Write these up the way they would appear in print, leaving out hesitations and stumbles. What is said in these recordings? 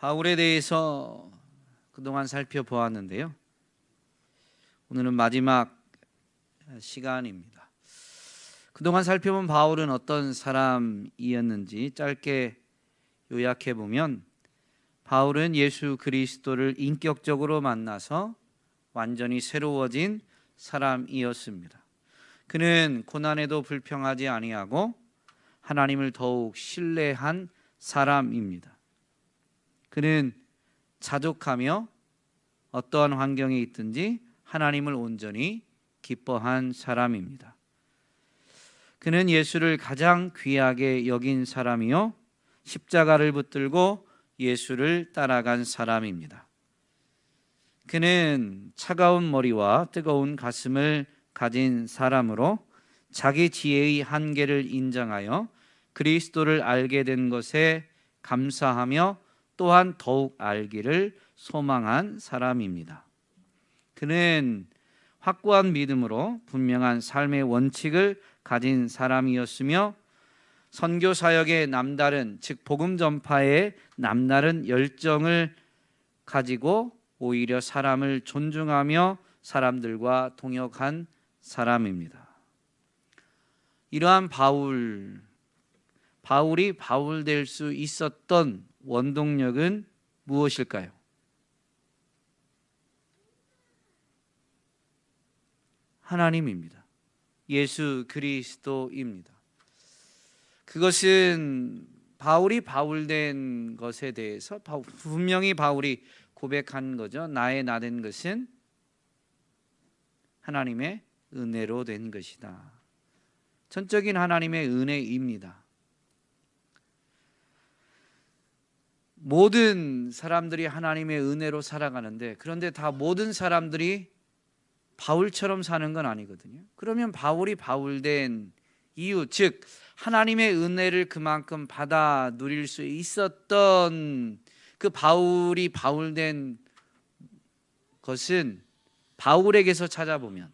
바울에 대해서 그동안 살펴보았는데요. 오늘은 마지막 시간입니다. 그동안 살펴본 바울은 어떤 사람이었는지 짧게 요약해 보면, 바울은 예수 그리스도를 인격적으로 만나서 완전히 새로워진 사람이었습니다. 그는 고난에도 불평하지 아니하고 하나님을 더욱 신뢰한 사람입니다. 그는 자족하며 어떠한 환경에 있든지 하나님을 온전히 기뻐한 사람입니다. 그는 예수를 가장 귀하게 여긴 사람이요, 십자가를 붙들고 예수를 따라간 사람입니다. 그는 차가운 머리와 뜨거운 가슴을 가진 사람으로 자기 지혜의 한계를 인정하여 그리스도를 알게 된 것에 감사하며 또한 더욱 알기를 소망한 사람입니다. 그는 확고한 믿음으로 분명한 삶의 원칙을 가진 사람이었으며, 선교 사역의 남다른, 즉 복음 전파의 남다른 열정을 가지고 오히려 사람을 존중하며 사람들과 동역한 사람입니다. 이러한 바울이 바울 될 수 있었던 원동력은 무엇일까요? 하나님입니다. 예수 그리스도입니다. 그것은 바울이 바울된 것에 대해서 분명히 바울이 고백한 거죠. 나의 나된 것은 하나님의 은혜로 된 것이다. 전적인 하나님의 은혜입니다. 모든 사람들이 하나님의 은혜로 살아가는데, 그런데 다 모든 사람들이 바울처럼 사는 건 아니거든요. 그러면 바울이 바울된 이유, 즉 하나님의 은혜를 그만큼 받아 누릴 수 있었던 그 바울이 바울된 것은 바울에게서 찾아보면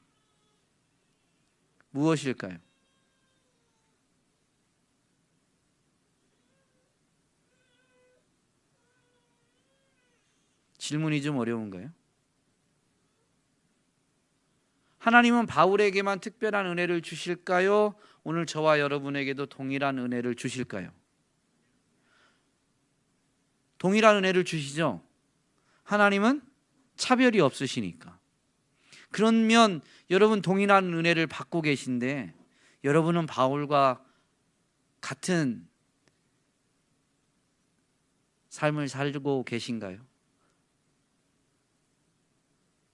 무엇일까요? 질문이 좀 어려운가요? 하나님은 바울에게만 특별한 은혜를 주실까요? 오늘 저와 여러분에게도 동일한 은혜를 주실까요? 동일한 은혜를 주시죠. 하나님은 차별이 없으시니까. 그러면 여러분 동일한 은혜를 받고 계신데, 여러분은 바울과 같은 삶을 살고 계신가요?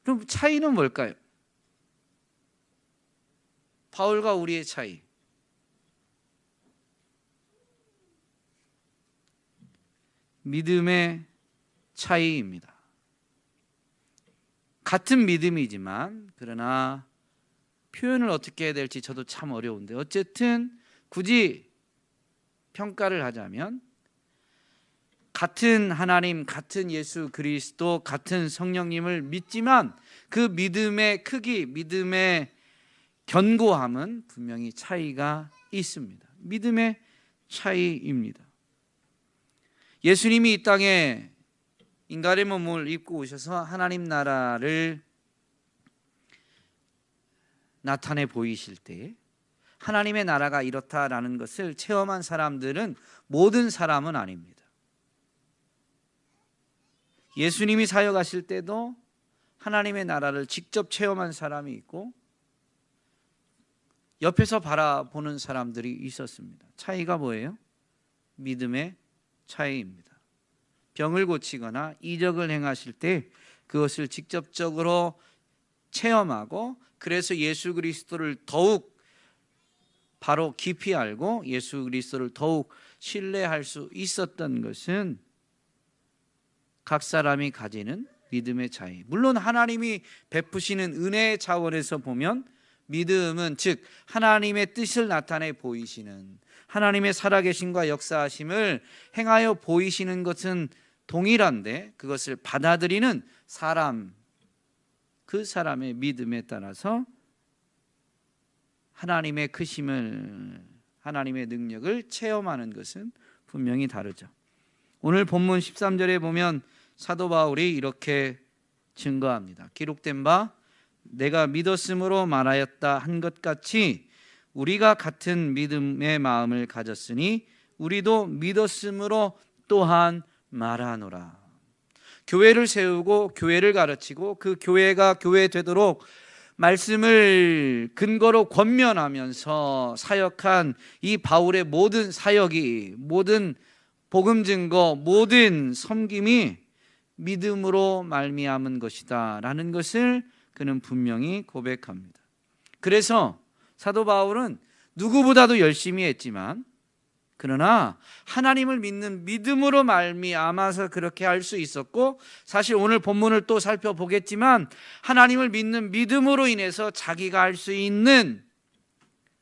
그럼 차이는 뭘까요? 바울과 우리의 차이, 믿음의 차이입니다. 같은 믿음이지만, 그러나 표현을 어떻게 해야 될지 저도 참 어려운데, 어쨌든 굳이 평가를 하자면 같은 하나님, 같은 예수 그리스도, 같은 성령님을 믿지만 그 믿음의 크기, 믿음의 견고함은 분명히 차이가 있습니다. 믿음의 차이입니다. 예수님이 이 땅에 인간의 몸을 입고 오셔서 하나님 나라를 나타내 보이실 때 하나님의 나라가 이렇다라는 것을 체험한 사람들은 모든 사람은 아닙니다. 예수님이 사역하실 때도 하나님의 나라를 직접 체험한 사람이 있고 옆에서 바라보는 사람들이 있었습니다. 차이가 뭐예요? 믿음의 차이입니다. 병을 고치거나 이적을 행하실 때 그것을 직접적으로 체험하고, 그래서 예수 그리스도를 더욱 바로 깊이 알고 예수 그리스도를 더욱 신뢰할 수 있었던 것은 각 사람이 가지는 믿음의 차이. 물론 하나님이 베푸시는 은혜의 차원에서 보면 믿음은, 즉 하나님의 뜻을 나타내 보이시는, 하나님의 살아계심과 역사하심을 행하여 보이시는 것은 동일한데, 그것을 받아들이는 사람, 그 사람의 믿음에 따라서 하나님의 크심을, 하나님의 능력을 체험하는 것은 분명히 다르죠. 오늘 본문 13절에 보면 사도 바울이 이렇게 증거합니다. 기록된 바 내가 믿었으므로 말하였다 한 것 같이 우리가 같은 믿음의 마음을 가졌으니 우리도 믿었으므로 또한 말하노라. 교회를 세우고 교회를 가르치고 그 교회가 교회 되도록 말씀을 근거로 권면하면서 사역한 이 바울의 모든 사역이, 모든 복음 증거, 모든 섬김이 믿음으로 말미암은 것이다 라는 것을 그는 분명히 고백합니다. 그래서 사도 바울은 누구보다도 열심히 했지만, 그러나 하나님을 믿는 믿음으로 말미암아서 그렇게 할 수 있었고, 사실 오늘 본문을 또 살펴보겠지만 하나님을 믿는 믿음으로 인해서 자기가 할 수 있는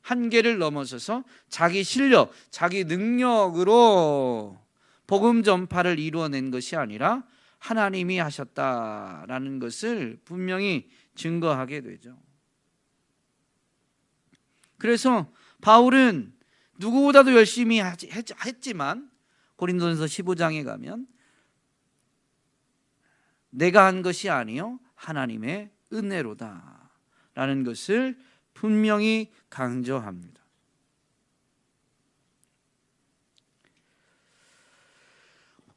한계를 넘어서서 자기 실력, 자기 능력으로 복음 전파를 이루어낸 것이 아니라 하나님이 하셨다라는 것을 분명히 증거하게 되죠. 그래서 바울은 누구보다도 열심히 했지만 고린도전서 15장에 가면 내가 한 것이 아니요 하나님의 은혜로다 라는 것을 분명히 강조합니다.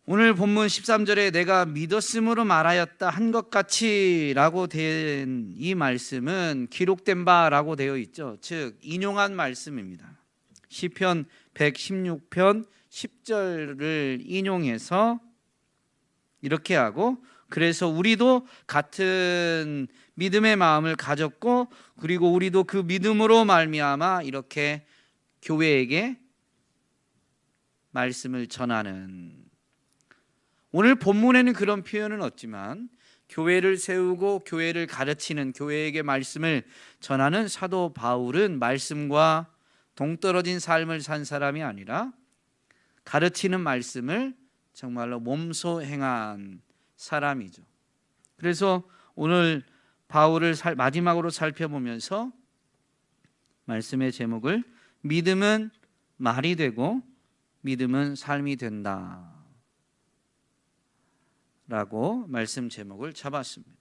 오늘 본문 13절에 내가 믿었으므로 말하였다 한 것 같이 라고 된 이 말씀은 기록된 바라고 되어 있죠. 즉 인용한 말씀입니다. 시편 116편 10절을 인용해서 이렇게 하고, 그래서 우리도 같은 믿음의 마음을 가졌고 그리고 우리도 그 믿음으로 말미암아 이렇게 교회에게 말씀을 전하는, 오늘 본문에는 그런 표현은 없지만 교회를 세우고 교회를 가르치는, 교회에게 말씀을 전하는 사도 바울은 말씀과 동떨어진 삶을 산 사람이 아니라 가르치는 말씀을 정말로 몸소 행한 사람이죠. 그래서 오늘 바울을 마지막으로 살펴보면서 말씀의 제목을 믿음은 말이 되고 믿음은 삶이 된다 라고 말씀 제목을 잡았습니다.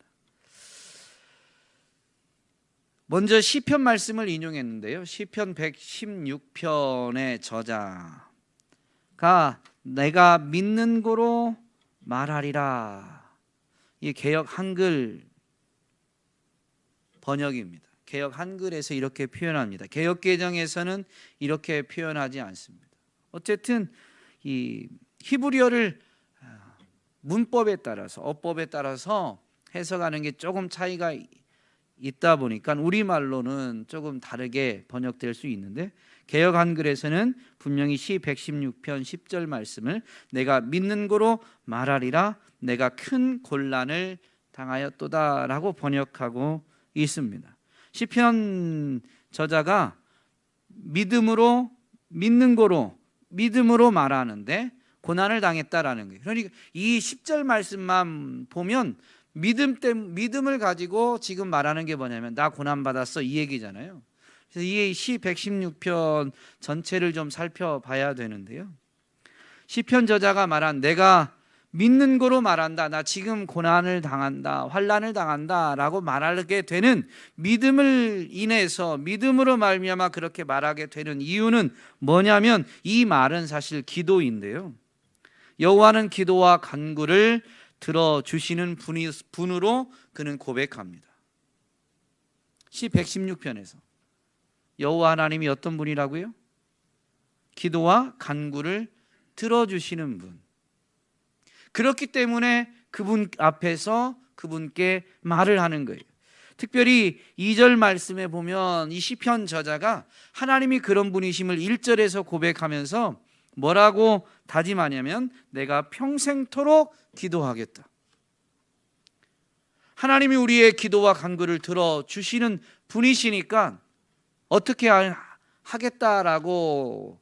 먼저 시편 말씀을 인용했는데요, 시편 116편의 저자가 내가 믿는 고로 말하리라, 이 개역 한글 번역입니다. 개역 한글에서 이렇게 표현합니다. 개역 개정에서는 이렇게 표현하지 않습니다. 어쨌든 이 히브리어를 문법에 따라서, 어법에 따라서 해석하는 게 조금 차이가 있다 보니까 우리말로는 조금 다르게 번역될 수 있는데, 개역 한글에서는 분명히 시 116편 10절 말씀을 내가 믿는 고로 말하리라, 내가 큰 곤란을 당하였도다 라고 번역하고 있습니다. 시편 저자가 믿음으로, 믿는 고로, 믿음으로 말하는데 고난을 당했다라는 거예요. 그러니까 이 10절 말씀만 보면 믿음을 가지고 지금 말하는 게 뭐냐면 나 고난 받았어 이 얘기잖아요. 그래서 이 시 116편 전체를 좀 살펴봐야 되는데요, 시편 저자가 말한 내가 믿는 거로 말한다, 나 지금 고난을 당한다, 환난을 당한다 라고 말하게 되는, 믿음을 인해서 믿음으로 말미암아 그렇게 말하게 되는 이유는 뭐냐면 이 말은 사실 기도인데요, 여호와는 기도와 간구를 들어주시는 분으로 그는 고백합니다. 시 116편에서 여호와 하나님이 어떤 분이라고요? 기도와 간구를 들어주시는 분. 그렇기 때문에 그분 앞에서 그분께 말을 하는 거예요. 특별히 2절 말씀에 보면 이 시편 저자가 하나님이 그런 분이심을 1절에서 고백하면서 뭐라고 다짐하냐면 내가 평생토록 기도하겠다. 하나님이 우리의 기도와 간구를 들어주시는 분이시니까 어떻게 하겠다라고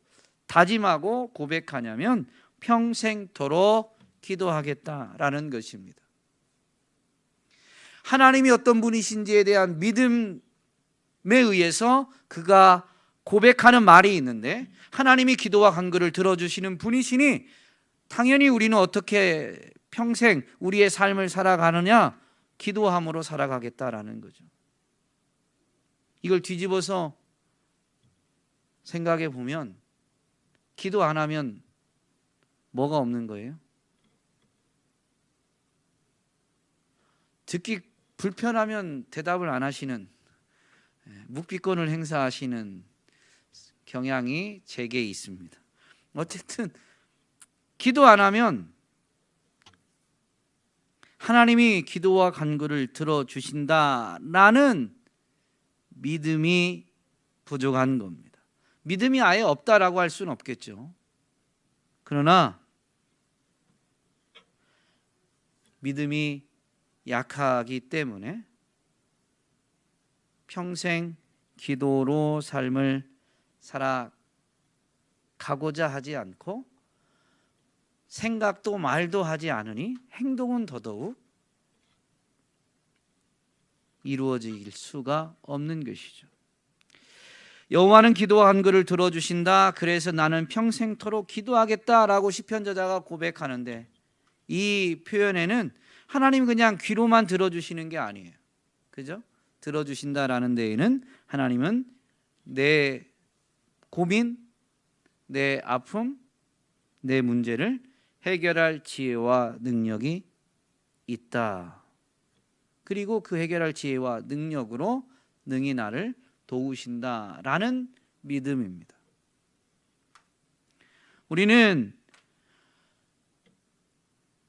다짐하고 고백하냐면 평생토록 기도하겠다라는 것입니다. 하나님이 어떤 분이신지에 대한 믿음에 의해서 그가 고백하는 말이 있는데, 하나님이 기도와 간구를 들어주시는 분이시니 당연히 우리는 어떻게 평생 우리의 삶을 살아가느냐? 기도함으로 살아가겠다라는 거죠. 이걸 뒤집어서 생각해 보면 기도 안 하면 뭐가 없는 거예요? 듣기 불편하면 대답을 안 하시는, 묵비권을 행사하시는 경향이 제게 있습니다. 어쨌든 기도 안 하면 하나님이 기도와 간구를 들어주신다라는 믿음이 부족한 겁니다. 믿음이 아예 없다라고 할 수는 없겠죠. 그러나 믿음이 약하기 때문에 평생 기도로 삶을 살아가고자 하지 않고 생각도 말도 하지 않으니 행동은 더더욱 이루어질 수가 없는 것이죠. 여호와는 기도와 간구를 들어주신다. 그래서 나는 평생토록 기도하겠다라고 시편 저자가 고백하는데, 이 표현에는 하나님 그냥 귀로만 들어주시는 게 아니에요. 그죠? 들어주신다라는 데에는 하나님은 내 고민, 내 아픔, 내 문제를 해결할 지혜와 능력이 있다. 그리고 그 해결할 지혜와 능력으로 능히 나를 도우신다라는 믿음입니다. 우리는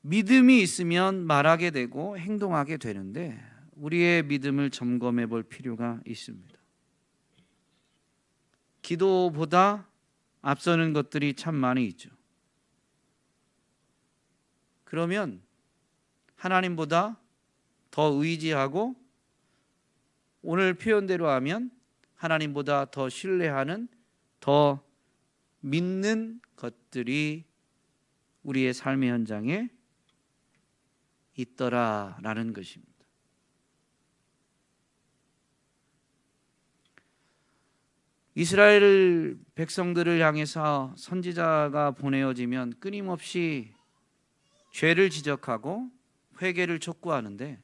믿음이 있으면 말하게 되고 행동하게 되는데 우리의 믿음을 점검해 볼 필요가 있습니다. 기도보다 앞서는 것들이 참 많이 있죠. 그러면 하나님보다 더 의지하고, 오늘 표현대로 하면 하나님보다 더 신뢰하는, 더 믿는 것들이 우리의 삶의 현장에 있더라라는 것입니다. 이스라엘 백성들을 향해서 선지자가 보내어지면 끊임없이 죄를 지적하고 회개를 촉구하는데,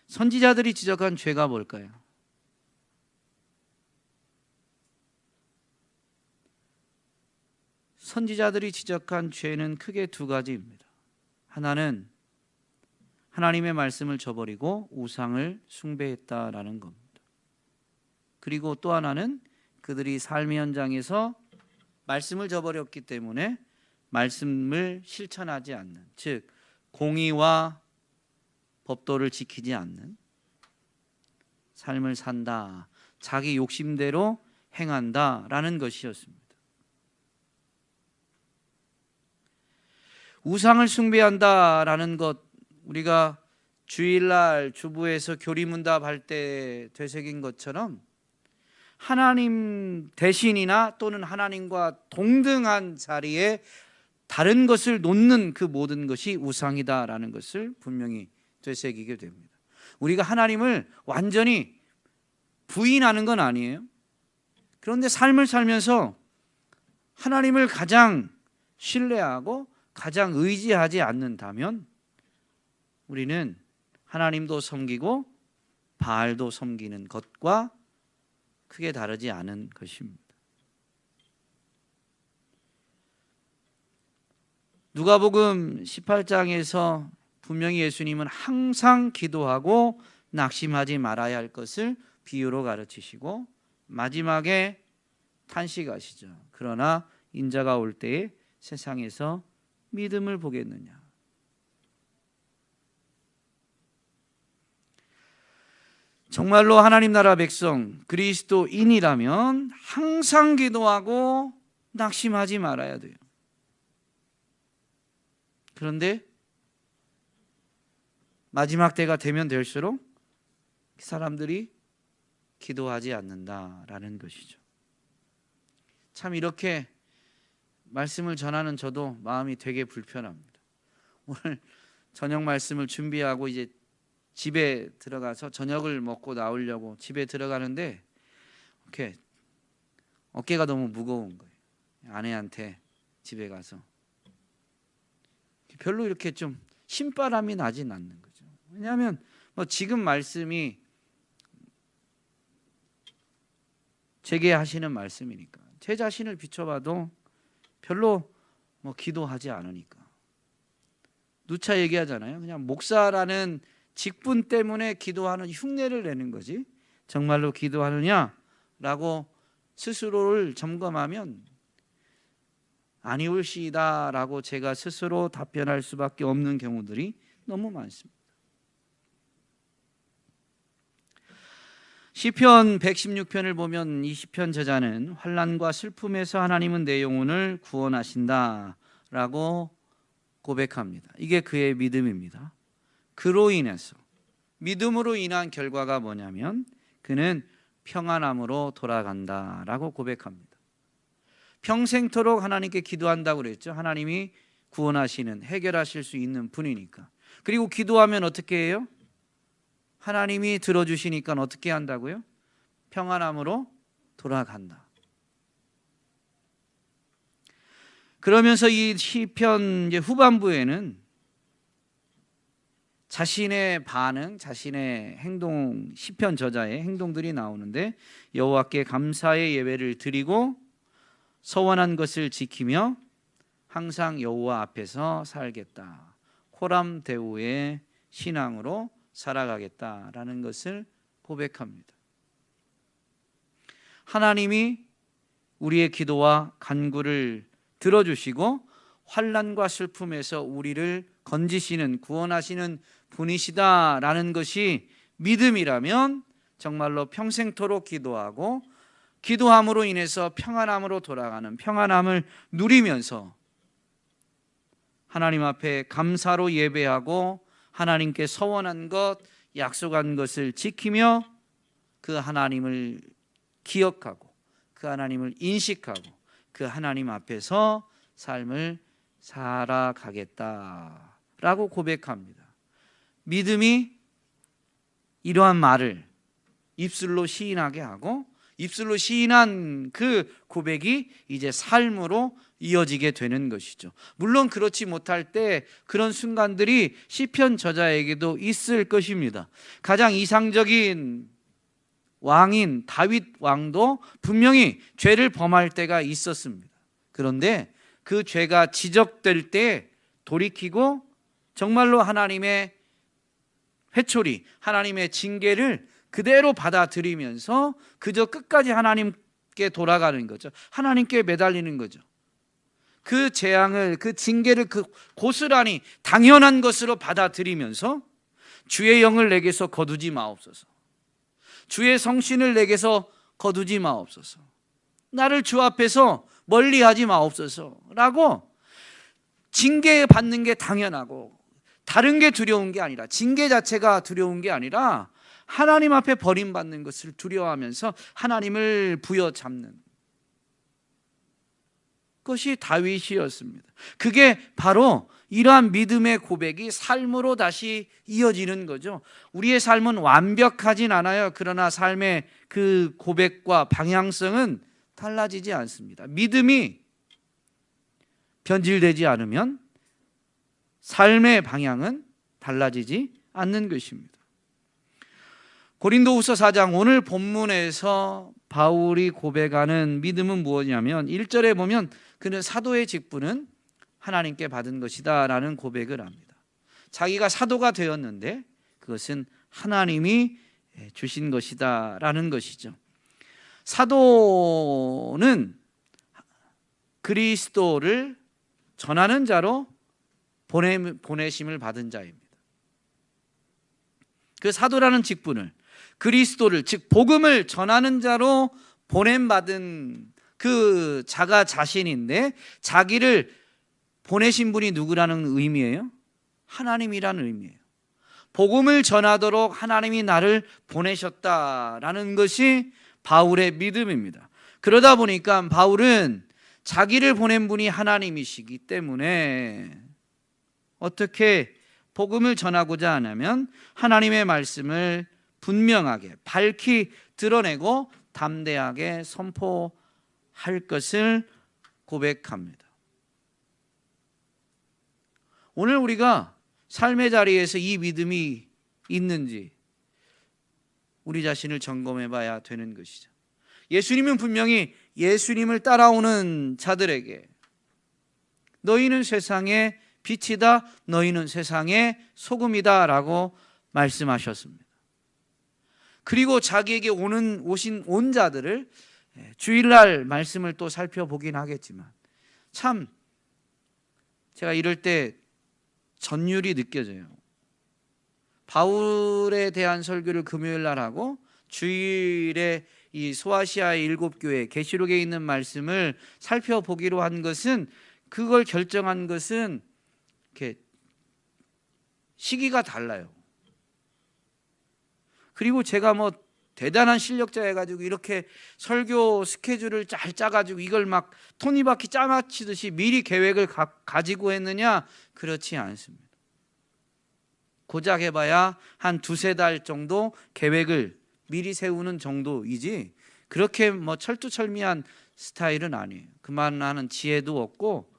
선지자들이 지적한 죄가 뭘까요? 선지자들이 지적한 죄는 크게 두 가지입니다. 하나는 하나님의 말씀을 저버리고 우상을 숭배했다라는 겁니다. 그리고 또 하나는 그들이 삶의 현장에서 말씀을 저버렸기 때문에 말씀을 실천하지 않는, 즉 공의와 법도를 지키지 않는 삶을 산다, 자기 욕심대로 행한다라는 것이었습니다. 우상을 숭배한다라는 것, 우리가 주일날 주부에서 교리문답할 때 되새긴 것처럼 하나님 대신이나 또는 하나님과 동등한 자리에 다른 것을 놓는 그 모든 것이 우상이다라는 것을 분명히 되새기게 됩니다. 우리가 하나님을 완전히 부인하는 건 아니에요. 그런데 삶을 살면서 하나님을 가장 신뢰하고 가장 의지하지 않는다면 우리는 하나님도 섬기고 바알도 섬기는 것과 크게 다르지 않은 것입니다. 누가복음 18장에서 분명히 예수님은 항상 기도하고 낙심하지 말아야 할 것을 비유로 가르치시고 마지막에 탄식하시죠. 그러나 인자가 올 때에 세상에서 믿음을 보겠느냐. 정말로 하나님 나라 백성, 그리스도인이라면 항상 기도하고 낙심하지 말아야 돼요. 그런데 마지막 때가 되면 될수록 사람들이 기도하지 않는다라는 것이죠. 참 이렇게 말씀을 전하는 저도 마음이 되게 불편합니다. 오늘 저녁 말씀을 준비하고 이제 집에 들어가서 저녁을 먹고 나오려고 집에 들어가는데 이렇게 어깨가 너무 무거운 거예요. 아내한테 집에 가서 별로 이렇게 좀 신바람이 나진 않는 거죠. 왜냐하면 뭐 지금 말씀이 제게 하시는 말씀이니까, 제 자신을 비춰봐도 별로 뭐 기도하지 않으니까. 누차 얘기하잖아요. 그냥 목사라는 직분 때문에 기도하는 흉내를 내는 거지, 정말로 기도하느냐라고 스스로를 점검하면 아니올시다라고 제가 스스로 답변할 수밖에 없는 경우들이 너무 많습니다. 시편 116편을 보면 이 시편 저자는 환난과 슬픔에서 하나님은 내 영혼을 구원하신다라고 고백합니다. 이게 그의 믿음입니다. 그로 인해서, 믿음으로 인한 결과가 뭐냐면 그는 평안함으로 돌아간다라고 고백합니다. 평생토록 하나님께 기도한다고 그랬죠. 하나님이 구원하시는, 해결하실 수 있는 분이니까. 그리고 기도하면 어떻게 해요? 하나님이 들어주시니까 어떻게 한다고요? 평안함으로 돌아간다. 그러면서 이 시편 후반부에는 자신의 반응, 자신의 행동, 시편 저자의 행동들이 나오는데, 여호와께 감사의 예배를 드리고 서원한 것을 지키며 항상 여호와 앞에서 살겠다. 호람 대우의 신앙으로 살아가겠다라는 것을 고백합니다. 하나님이 우리의 기도와 간구를 들어주시고 환난과 슬픔에서 우리를 건지시는, 구원하시는 분이시다라는 것이 믿음이라면 정말로 평생토록 기도하고 기도함으로 인해서 평안함으로 돌아가는, 평안함을 누리면서 하나님 앞에 감사로 예배하고 하나님께 서원한 것, 약속한 것을 지키며 그 하나님을 기억하고 그 하나님을 인식하고 그 하나님 앞에서 삶을 살아가겠다라고 고백합니다. 믿음이 이러한 말을 입술로 시인하게 하고, 입술로 시인한 그 고백이 이제 삶으로 이어지게 되는 것이죠. 물론 그렇지 못할 때 그런 순간들이 시편 저자에게도 있을 것입니다. 가장 이상적인 왕인 다윗 왕도 분명히 죄를 범할 때가 있었습니다. 그런데 그 죄가 지적될 때 돌이키고 정말로 하나님의 회초리, 하나님의 징계를 그대로 받아들이면서 그저 끝까지 하나님께 돌아가는 거죠. 하나님께 매달리는 거죠. 그 재앙을, 그 징계를 그 고스란히 당연한 것으로 받아들이면서 주의 영을 내게서 거두지 마옵소서, 주의 성신을 내게서 거두지 마옵소서, 나를 주 앞에서 멀리하지 마옵소서 라고, 징계받는 게 당연하고 다른 게 두려운 게 아니라, 징계 자체가 두려운 게 아니라 하나님 앞에 버림받는 것을 두려워하면서 하나님을 부여잡는 것이 다윗이었습니다. 그게 바로 이러한 믿음의 고백이 삶으로 다시 이어지는 거죠. 우리의 삶은 완벽하진 않아요. 그러나 삶의 그 고백과 방향성은 달라지지 않습니다. 믿음이 변질되지 않으면 삶의 방향은 달라지지 않는 것입니다. 고린도후서 4장, 오늘 본문에서 바울이 고백하는 믿음은 무엇이냐면 1절에 보면 그는 사도의 직분은 하나님께 받은 것이다 라는 고백을 합니다. 자기가 사도가 되었는데 그것은 하나님이 주신 것이다 라는 것이죠. 사도는 그리스도를 전하는 자로 보내심을 받은 자입니다. 그 사도라는 직분을, 그리스도를, 즉 복음을 전하는 자로 보냄받은 그 자가 자신인데, 자기를 보내신 분이 누구라는 의미예요? 하나님이라는 의미예요. 복음을 전하도록 하나님이 나를 보내셨다라는 것이 바울의 믿음입니다. 그러다 보니까 바울은 자기를 보낸 분이 하나님이시기 때문에 어떻게 복음을 전하고자 하냐면 하나님의 말씀을 분명하게 밝히 드러내고 담대하게 선포할 것을 고백합니다. 오늘 우리가 삶의 자리에서 이 믿음이 있는지 우리 자신을 점검해 봐야 되는 것이죠. 예수님은 분명히 예수님을 따라오는 자들에게 너희는 세상의 빛이다, 너희는 세상의 소금이다 라고 말씀하셨습니다. 그리고 자기에게 오신 온 자들을 주일날 말씀을 또 살펴보긴 하겠지만 참 제가 이럴 때 전율이 느껴져요. 바울에 대한 설교를 금요일날 하고 주일에 이 소아시아의 7교회 계시록에 있는 말씀을 살펴보기로 한 것은, 그걸 결정한 것은 이렇게 시기가 달라요. 그리고 제가 뭐 대단한 실력자 해가지고 이렇게 설교 스케줄을 잘 짜가지고 이걸 막 톱니바퀴 짜맞히듯이 미리 계획을 가지고 했느냐? 그렇지 않습니다. 고작 해봐야 한 2-3달 정도 계획을 미리 세우는 정도이지 그렇게 뭐 철두철미한 스타일은 아니에요. 그만하는 지혜도 없고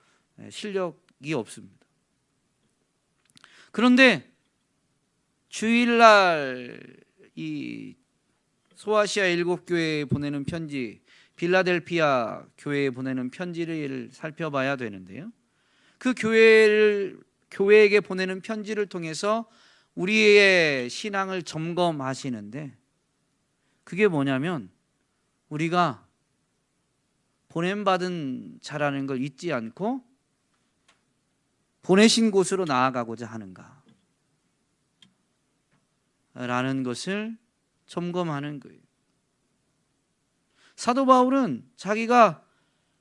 실력이 없습니다. 그런데 주일날 이 소아시아 7교회에 보내는 편지, 빌라델피아 교회에 보내는 편지를 살펴봐야 되는데요, 그 교회에게 보내는 편지를 통해서 우리의 신앙을 점검하시는데, 그게 뭐냐면 우리가 보냄받은 자라는 걸 잊지 않고 보내신 곳으로 나아가고자 하는가 라는 것을 점검하는 거예요. 사도 바울은 자기가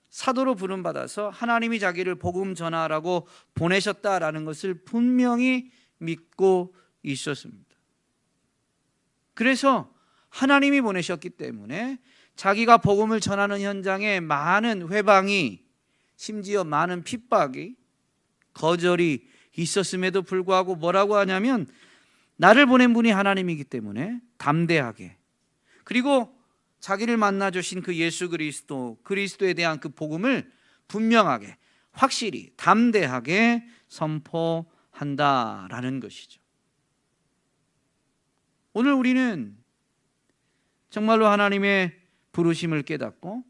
사도로 부름받아서 하나님이 자기를 복음 전하라고 보내셨다라는 것을 분명히 믿고 있었습니다. 그래서 하나님이 보내셨기 때문에 자기가 복음을 전하는 현장에 많은 회방이, 심지어 많은 핍박이, 거절이 있었음에도 불구하고 뭐라고 하냐면, 나를 보낸 분이 하나님이기 때문에 담대하게, 그리고 자기를 만나 주신 그 예수 그리스도에 대한 그 복음을 분명하게, 확실히, 담대하게 선포한다라는 것이죠. 오늘 우리는 정말로 하나님의 부르심을 깨닫고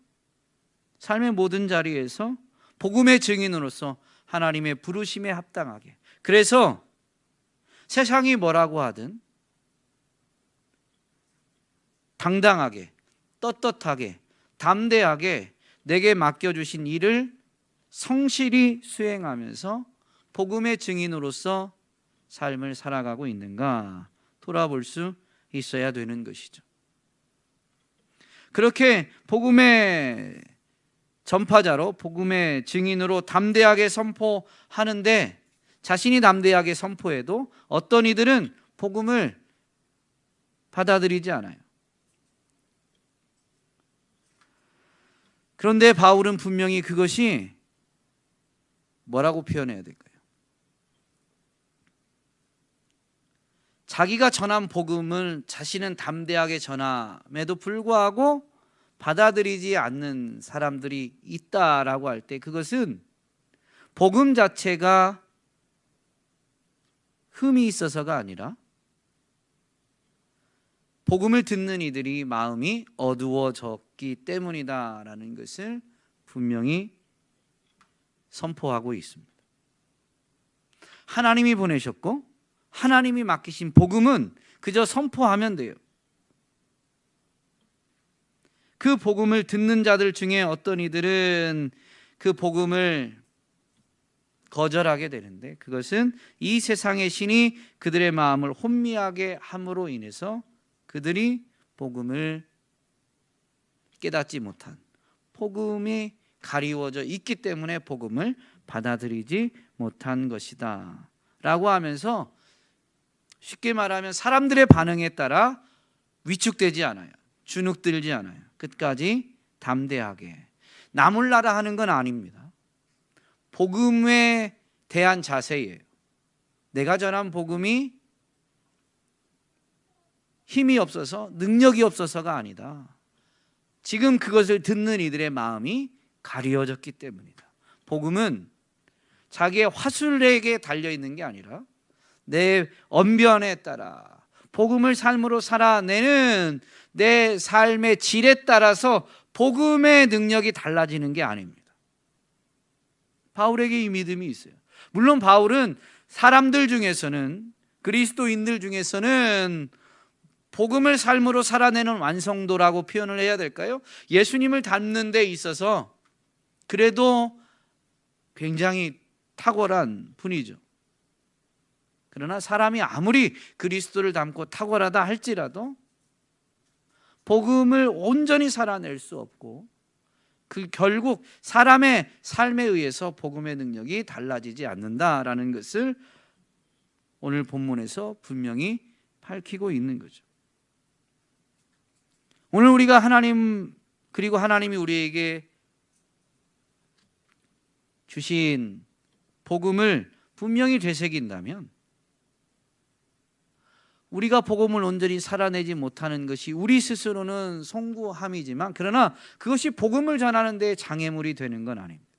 삶의 모든 자리에서 복음의 증인으로서 하나님의 부르심에 합당하게, 그래서 세상이 뭐라고 하든 당당하게, 떳떳하게, 담대하게 내게 맡겨주신 일을 성실히 수행하면서 복음의 증인으로서 삶을 살아가고 있는가 돌아볼 수 있어야 되는 것이죠. 그렇게 복음의 전파자로, 복음의 증인으로 담대하게 선포하는데, 자신이 담대하게 선포해도 어떤 이들은 복음을 받아들이지 않아요. 그런데 바울은 분명히 그것이 뭐라고 표현해야 될까요? 자기가 전한 복음을 자신은 담대하게 전함에도 불구하고 받아들이지 않는 사람들이 있다라고 할 때, 그것은 복음 자체가 흠이 있어서가 아니라 복음을 듣는 이들이 마음이 어두워졌기 때문이다라는 것을 분명히 선포하고 있습니다. 하나님이 보내셨고 하나님이 맡기신 복음은 그저 선포하면 돼요. 그 복음을 듣는 자들 중에 어떤 이들은 그 복음을 거절하게 되는데, 그것은 이 세상의 신이 그들의 마음을 혼미하게 함으로 인해서 그들이 복음을 깨닫지 못한, 복음이 가리워져 있기 때문에 복음을 받아들이지 못한 것이다 라고 하면서, 쉽게 말하면 사람들의 반응에 따라 위축되지 않아요. 주눅들지 않아요. 끝까지 담대하게 나몰라라 하는 건 아닙니다. 복음에 대한 자세예요. 내가 전한 복음이 힘이 없어서, 능력이 없어서가 아니다. 지금 그것을 듣는 이들의 마음이 가리워졌기 때문이다. 복음은 자기의 화술에게 달려 있는 게 아니라 내 언변에 따라 복음을 삶으로 살아내는 내 삶의 질에 따라서 복음의 능력이 달라지는 게 아닙니다. 바울에게 이 믿음이 있어요. 물론 바울은 사람들 중에서는, 그리스도인들 중에서는 복음을 삶으로 살아내는 완성도라고 표현을 해야 될까요? 예수님을 닮는 데 있어서 그래도 굉장히 탁월한 분이죠. 그러나 사람이 아무리 그리스도를 닮고 탁월하다 할지라도 복음을 온전히 살아낼 수 없고 결국 사람의 삶에 의해서 복음의 능력이 달라지지 않는다라는 것을 오늘 본문에서 분명히 밝히고 있는 거죠. 오늘 우리가 그리고 하나님이 우리에게 주신 복음을 분명히 되새긴다면 우리가 복음을 온전히 살아내지 못하는 것이 우리 스스로는 송구함이지만, 그러나 그것이 복음을 전하는 데 장애물이 되는 건 아닙니다.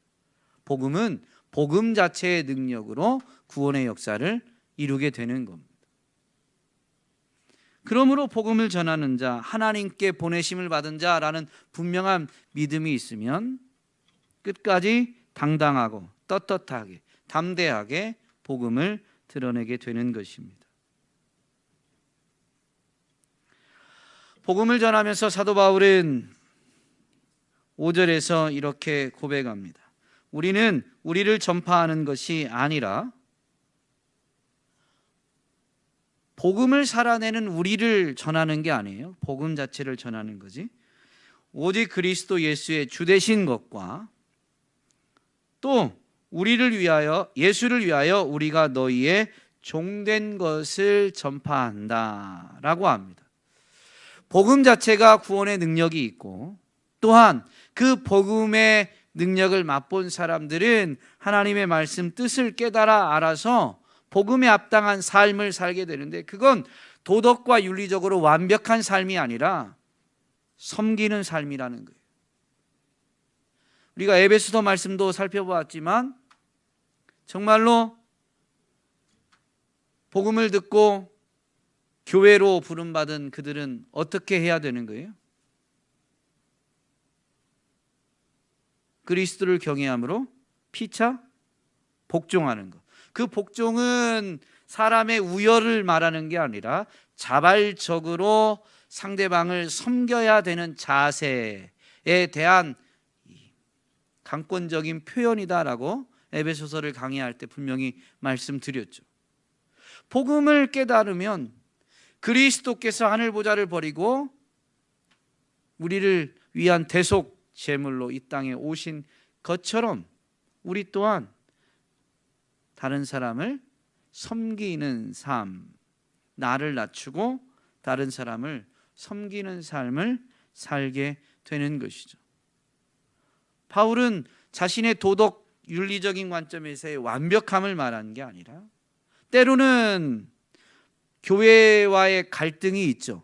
복음은 복음 자체의 능력으로 구원의 역사를 이루게 되는 겁니다. 그러므로 복음을 전하는 자, 하나님께 보내심을 받은 자라는 분명한 믿음이 있으면 끝까지 당당하고 떳떳하게 담대하게 복음을 드러내게 되는 것입니다. 복음을 전하면서 사도 바울은 5절에서 이렇게 고백합니다. 우리는 우리를 전파하는 것이 아니라 복음을 살아내는 우리를 전하는 게 아니에요. 복음 자체를 전하는 거지. 오직 그리스도 예수의 주되신 것과 또 예수를 위하여 우리가 너희의 종된 것을 전파한다 라고 합니다. 복음 자체가 구원의 능력이 있고, 또한 그 복음의 능력을 맛본 사람들은 하나님의 말씀 뜻을 깨달아 알아서 복음에 합당한 삶을 살게 되는데, 그건 도덕과 윤리적으로 완벽한 삶이 아니라 섬기는 삶이라는 거예요. 우리가 에베소서 말씀도 살펴보았지만 정말로 복음을 듣고 교회로 부름받은 그들은 어떻게 해야 되는 거예요? 그리스도를 경외함으로 피차 복종하는 것. 그 복종은 사람의 우열을 말하는 게 아니라 자발적으로 상대방을 섬겨야 되는 자세에 대한 강권적인 표현이다라고 에베소서를 강의할 때 분명히 말씀드렸죠. 복음을 깨달으면 그리스도께서 하늘 보좌를 버리고 우리를 위한 대속 제물로 이 땅에 오신 것처럼 우리 또한 다른 사람을 섬기는 삶, 나를 낮추고 다른 사람을 섬기는 삶을 살게 되는 것이죠. 바울은 자신의 도덕 윤리적인 관점에서의 완벽함을 말하는 게 아니라 때로는 교회와의 갈등이 있죠.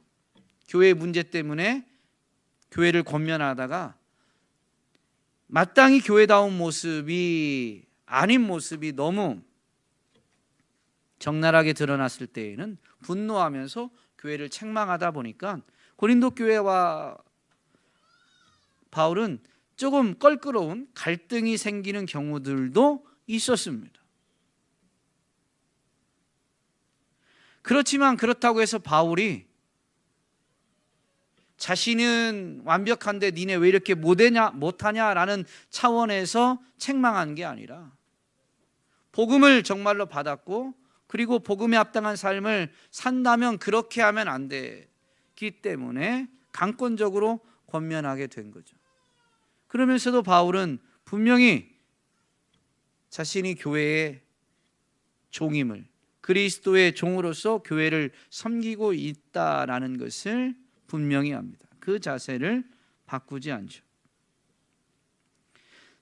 교회 문제 때문에 교회를 권면하다가 마땅히 교회다운 모습이 아닌 모습이 너무 적나라하게 드러났을 때에는 분노하면서 교회를 책망하다 보니까 고린도 교회와 바울은 조금 껄끄러운 갈등이 생기는 경우들도 있었습니다. 그렇지만 그렇다고 해서 바울이 자신은 완벽한데 니네 왜 이렇게 못하냐라는 차원에서 책망한 게 아니라 복음을 정말로 받았고 그리고 복음에 합당한 삶을 산다면 그렇게 하면 안 되기 때문에 강권적으로 권면하게 된 거죠. 그러면서도 바울은 분명히 자신이 교회의 종임을, 그리스도의 종으로서 교회를 섬기고 있다라는 것을 분명히 합니다. 그 자세를 바꾸지 않죠.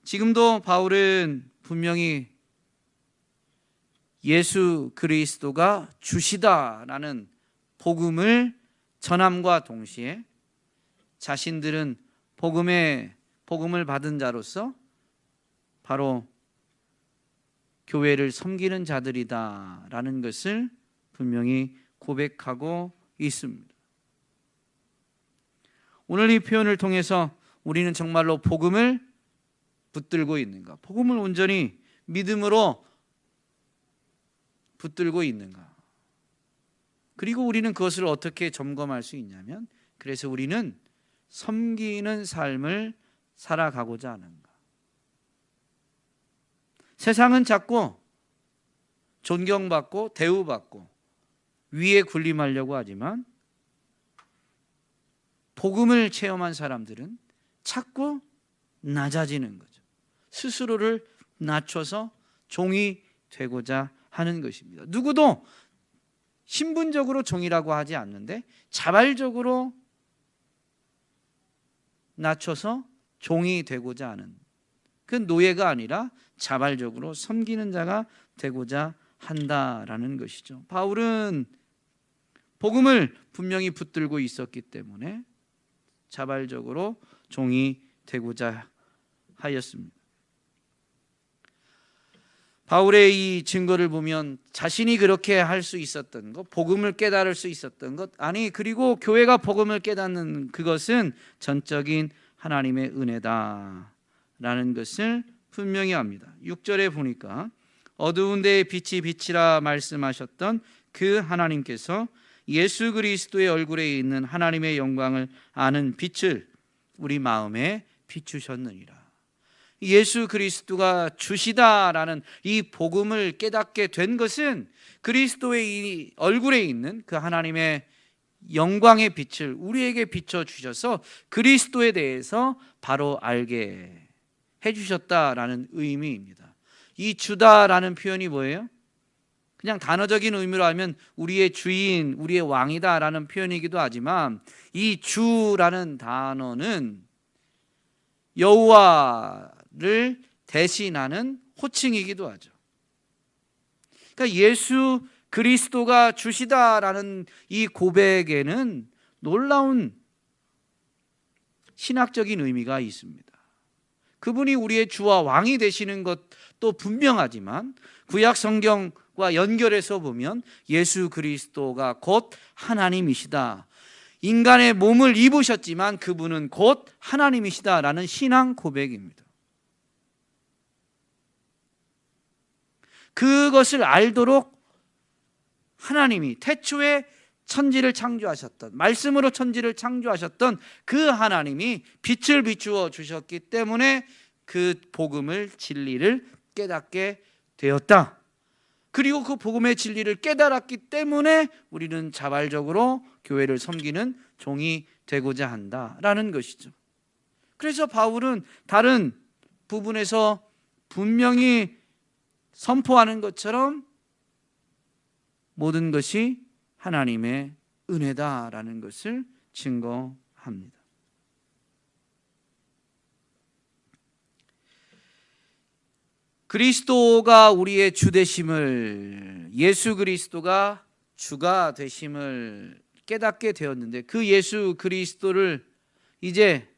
지금도 바울은 분명히 예수 그리스도가 주시다라는 복음을 전함과 동시에 자신들은 복음을 받은 자로서 바로 교회를 섬기는 자들이다라는 것을 분명히 고백하고 있습니다. 오늘 이 표현을 통해서 우리는 정말로 복음을 붙들고 있는가? 복음을 온전히 믿음으로 붙들고 있는가? 그리고 우리는 그것을 어떻게 점검할 수 있냐면, 그래서 우리는 섬기는 삶을 살아가고자 하는가? 세상은 자꾸 존경받고 대우받고 위에 군림하려고 하지만, 복음을 체험한 사람들은 자꾸 낮아지는 거죠. 스스로를 낮춰서 종이 되고자 하는 것입니다. 누구도 신분적으로 종이라고 하지 않는데 자발적으로 낮춰서 종이 되고자 하는, 그 노예가 아니라 자발적으로 섬기는 자가 되고자 한다라는 것이죠. 바울은 복음을 분명히 붙들고 있었기 때문에 자발적으로 종이 되고자 하였습니다. 바울의 이 증거를 보면 자신이 그렇게 할 수 있었던 것, 복음을 깨달을 수 있었던 것, 아니 그리고 교회가 복음을 깨닫는 그것은 전적인 하나님의 은혜다라는 것을 분명히 합니다. 6절에 보니까 어두운 데에 빛이 비치라 말씀하셨던 그 하나님께서 예수 그리스도의 얼굴에 있는 하나님의 영광을 아는 빛을 우리 마음에 비추셨느니라. 예수 그리스도가 주시다라는 이 복음을 깨닫게 된 것은 그리스도의 이 얼굴에 있는 그 하나님의 영광의 빛을 우리에게 비춰주셔서 그리스도에 대해서 바로 알게 해주셨다라는 의미입니다. 이 주다라는 표현이 뭐예요? 그냥 단어적인 의미로 하면 우리의 주인, 우리의 왕이다라는 표현이기도 하지만, 이 주라는 단어는 여호와를 대신하는 호칭이기도 하죠. 그러니까 예수 그리스도가 주시다라는 이 고백에는 놀라운 신학적인 의미가 있습니다. 그분이 우리의 주와 왕이 되시는 것도 분명하지만, 구약 성경과 연결해서 보면 예수 그리스도가 곧 하나님이시다, 인간의 몸을 입으셨지만 그분은 곧 하나님이시다라는 신앙 고백입니다. 그것을 알도록 하나님이 태초에 천지를 창조하셨던, 말씀으로 천지를 창조하셨던 그 하나님이 빛을 비추어 주셨기 때문에 그 복음을, 진리를 깨닫게 되었다. 그리고 그 복음의 진리를 깨달았기 때문에 우리는 자발적으로 교회를 섬기는 종이 되고자 한다라는 것이죠. 그래서 바울은 다른 부분에서 분명히 선포하는 것처럼 모든 것이 하나님의 은혜다라는 것을 증거합니다. 그리스도가 우리의 주 되심을, 예수 그리스도가 주가 되심을 깨닫게 되었는데, 그 예수 그리스도를 이제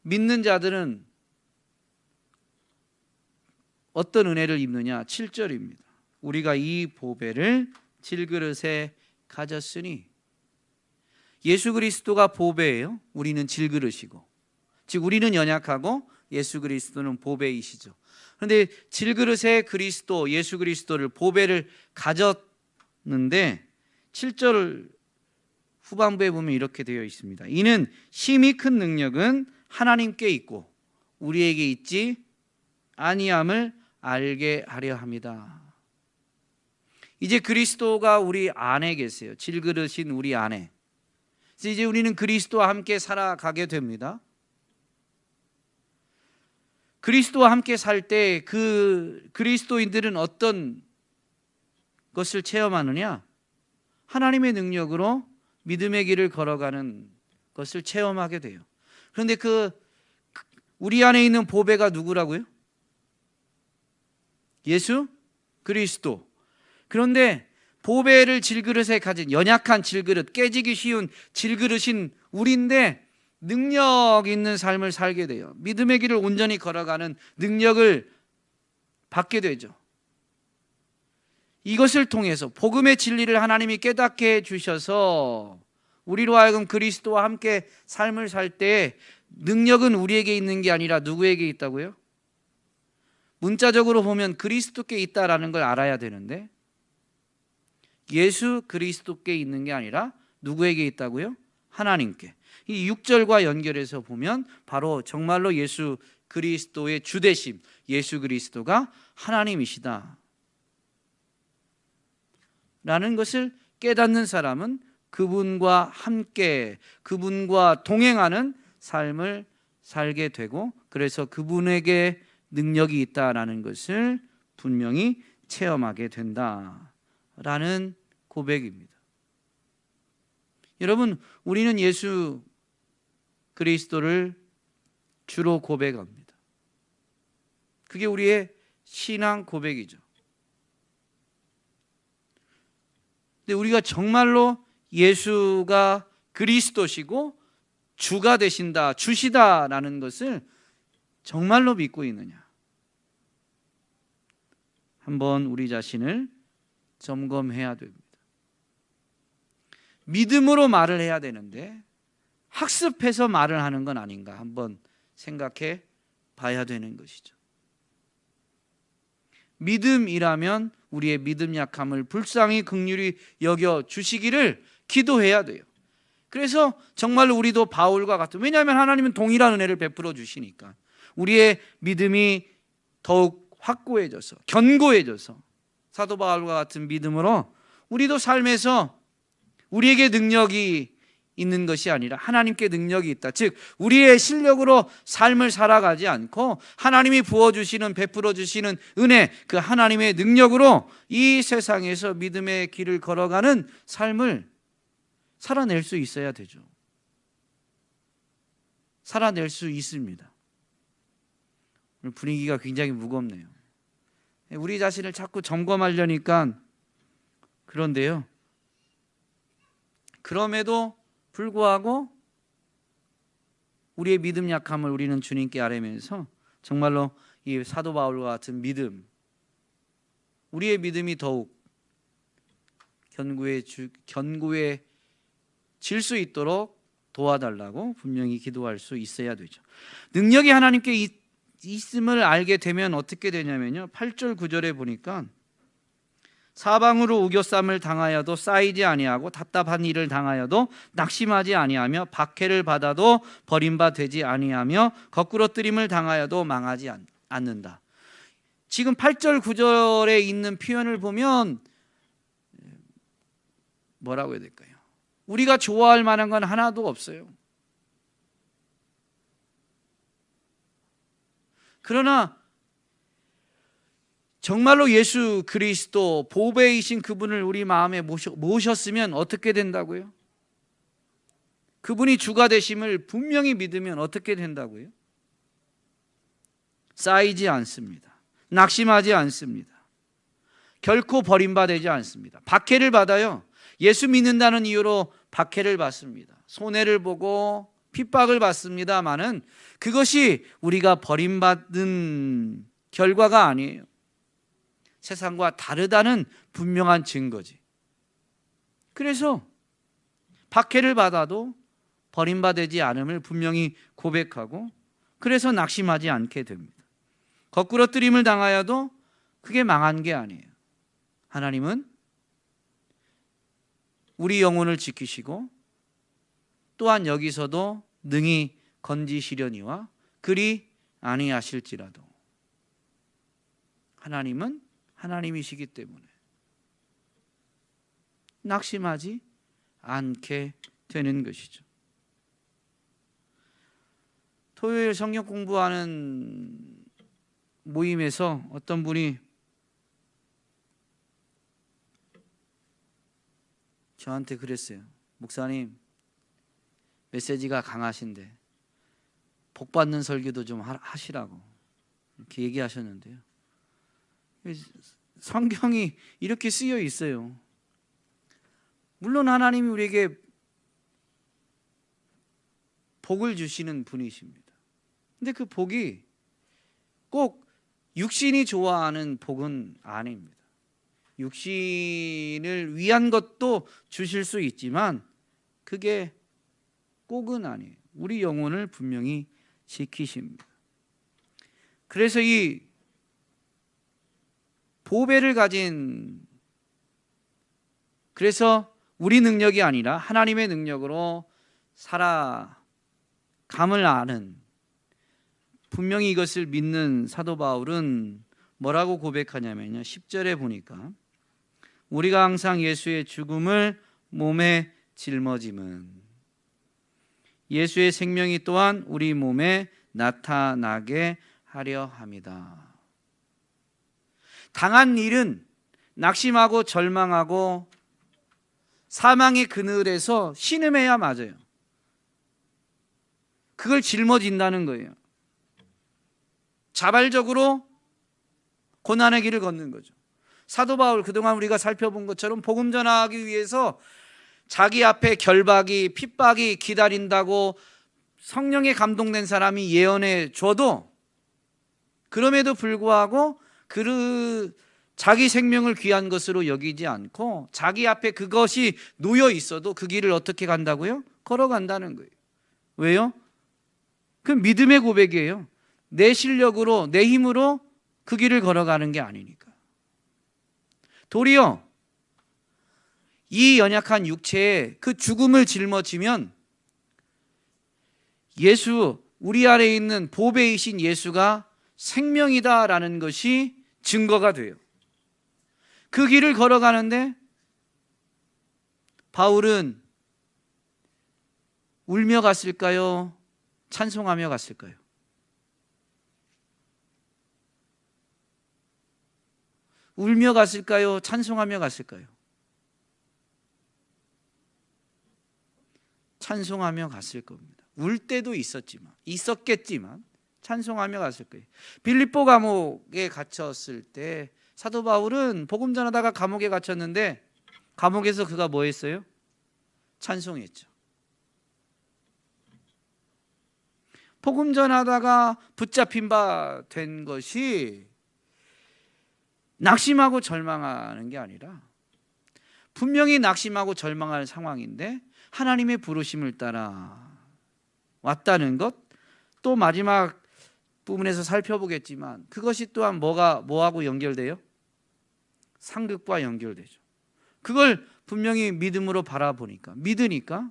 믿는 자들은 어떤 은혜를 입느냐? 7절입니다. 우리가 이 보배를 질그릇에 가졌으니, 예수 그리스도가 보배예요. 우리는 질그릇이고, 즉 우리는 연약하고 예수 그리스도는 보배이시죠. 그런데 질그릇에 그리스도, 예수 그리스도를, 보배를 가졌는데 7절 후반부에 보면 이렇게 되어 있습니다. 이는 심히 큰 능력은 하나님께 있고 우리에게 있지 아니함을 알게 하려 합니다. 이제 그리스도가 우리 안에 계세요. 질그릇인 우리 안에. 이제 우리는 그리스도와 함께 살아가게 됩니다. 그리스도와 함께 살 때 그 그리스도인들은 어떤 것을 체험하느냐? 하나님의 능력으로 믿음의 길을 걸어가는 것을 체험하게 돼요. 그런데 우리 안에 있는 보배가 누구라고요? 예수 그리스도. 그런데 보배를 질그릇에 가진, 연약한 질그릇, 깨지기 쉬운 질그릇인 우리인데 능력 있는 삶을 살게 돼요. 믿음의 길을 온전히 걸어가는 능력을 받게 되죠. 이것을 통해서 복음의 진리를 하나님이 깨닫게 해 주셔서 우리로 하여금 그리스도와 함께 삶을 살 때 능력은 우리에게 있는 게 아니라 누구에게 있다고요? 문자적으로 보면 그리스도께 있다라는 걸 알아야 되는데 예수 그리스도께 있는 게 아니라 누구에게 있다고요? 하나님께. 이 6절과 연결해서 보면 바로 정말로 예수 그리스도의 주되심, 예수 그리스도가 하나님이시다 라는 것을 깨닫는 사람은 그분과 함께, 그분과 동행하는 삶을 살게 되고, 그래서 그분에게 능력이 있다라는 것을 분명히 체험하게 된다라는 고백입니다. 여러분, 우리는 예수 그리스도를 주로 고백합니다. 그게 우리의 신앙 고백이죠. 근데 우리가 정말로 예수가 그리스도시고 주가 되신다, 주시다라는 것을 정말로 믿고 있느냐? 한번 우리 자신을 점검해야 됩니다. 믿음으로 말을 해야 되는데 학습해서 말을 하는 건 아닌가 한번 생각해 봐야 되는 것이죠. 믿음이라면 우리의 믿음 약함을 불쌍히 긍휼히 여겨 주시기를 기도해야 돼요. 그래서 정말로 우리도 바울과 같은, 왜냐하면 하나님은 동일한 은혜를 베풀어 주시니까 우리의 믿음이 더욱 확고해져서 견고해져서 사도 바울과 같은 믿음으로 우리도 삶에서 우리에게 능력이 있는 것이 아니라 하나님께 능력이 있다. 즉 우리의 실력으로 삶을 살아가지 않고 하나님이 부어주시는, 베풀어 주시는 은혜, 그 하나님의 능력으로 이 세상에서 믿음의 길을 걸어가는 삶을 살아낼 수 있어야 되죠. 살아낼 수 있습니다. 오늘 분위기가 굉장히 무겁네요. 우리 자신을 자꾸 점검하려니까 그런데요, 그럼에도 불구하고 우리의 믿음 약함을 우리는 주님께 아뢰면서 정말로 이 사도 바울과 같은 믿음, 우리의 믿음이 더욱 견고해질 수 있도록 도와달라고 분명히 기도할 수 있어야 되죠. 능력이 하나님께 있음을 알게 되면 어떻게 되냐면요, 8절 9절에 보니까 사방으로 우겨쌈을 당하여도 쌓이지 아니하고 답답한 일을 당하여도 낙심하지 아니하며 박해를 받아도 버림받지 아니하며 거꾸로 뜨림을 당하여도 망하지 않는다. 지금 8절 9절에 있는 표현을 보면 뭐라고 해야 될까요? 우리가 좋아할 만한 건 하나도 없어요. 그러나 정말로 예수 그리스도 보배이신 그분을 우리 마음에 모셨으면 어떻게 된다고요? 그분이 주가 되심을 분명히 믿으면 어떻게 된다고요? 쌓이지 않습니다. 낙심하지 않습니다. 결코 버림받지 않습니다. 박해를 받아요. 예수 믿는다는 이유로 박해를 받습니다. 손해를 보고 핍박을 받습니다마는 그것이 우리가 버림받은 결과가 아니에요. 세상과 다르다는 분명한 증거지. 그래서 박해를 받아도 버림받지 않음을 분명히 고백하고, 그래서 낙심하지 않게 됩니다. 거꾸로 뜨림을 당하여도 그게 망한 게 아니에요. 하나님은 우리 영혼을 지키시고 또한 여기서도 능히 건지시려니와 그리 아니하실지라도 하나님은 하나님이시기 때문에 낙심하지 않게 되는 것이죠. 토요일 성경 공부하는 모임에서 어떤 분이 저한테 그랬어요. 목사님, 메시지가 강하신데 복 받는 설교도 좀 하시라고 이렇게 얘기하셨는데요, 성경이 이렇게 쓰여 있어요. 물론 하나님이 우리에게 복을 주시는 분이십니다. 근데 그 복이 꼭 육신이 좋아하는 복은 아닙니다. 육신을 위한 것도 주실 수 있지만 그게 꼭은 아니에요. 우리 영혼을 분명히 지키십니다. 그래서 이 보배를 가진, 그래서 우리 능력이 아니라 하나님의 능력으로 살아감을 아는, 분명히 이것을 믿는 사도 바울은 뭐라고 고백하냐면요, 10절에 보니까 우리가 항상 예수의 죽음을 몸에 짊어짐은 예수의 생명이 또한 우리 몸에 나타나게 하려 함이다. 당한 일은 낙심하고 절망하고 사망의 그늘에서 신음해야 맞아요. 그걸 짊어진다는 거예요. 자발적으로 고난의 길을 걷는 거죠. 사도 바울, 그동안 우리가 살펴본 것처럼 복음 전하기 위해서 자기 앞에 결박이, 핍박이 기다린다고 성령에 감동된 사람이 예언해 줘도 그럼에도 불구하고 자기 생명을 귀한 것으로 여기지 않고 자기 앞에 그것이 놓여 있어도 그 길을 어떻게 간다고요? 걸어간다는 거예요. 왜요? 그 믿음의 고백이에요. 내 실력으로, 내 힘으로 그 길을 걸어가는 게 아니니까. 도리어 이 연약한 육체에 그 죽음을 짊어지면 예수, 우리 안에 있는 보배이신 예수가 생명이다라는 것이 증거가 돼요. 그 길을 걸어가는데 바울은 울며 갔을까요? 찬송하며 갔을까요? 울며 갔을까요? 찬송하며 갔을까요? 찬송하며 갔을 겁니다. 울 때도 있었겠지만 찬송하며 갔을 거예요. 빌립보 감옥에 갇혔을 때 사도 바울은 복음 전하다가 감옥에 갇혔는데 감옥에서 그가 뭐 했어요? 찬송했죠. 복음 전하다가 붙잡힌 바 된 것이 낙심하고 절망하는 게 아니라 분명히 낙심하고 절망할 상황인데 하나님의 부르심을 따라 왔다는 것, 또 마지막 부분에서 살펴보겠지만 그것이 또한 뭐하고 연결돼요? 상급과 연결되죠. 그걸 분명히 믿음으로 바라보니까, 믿으니까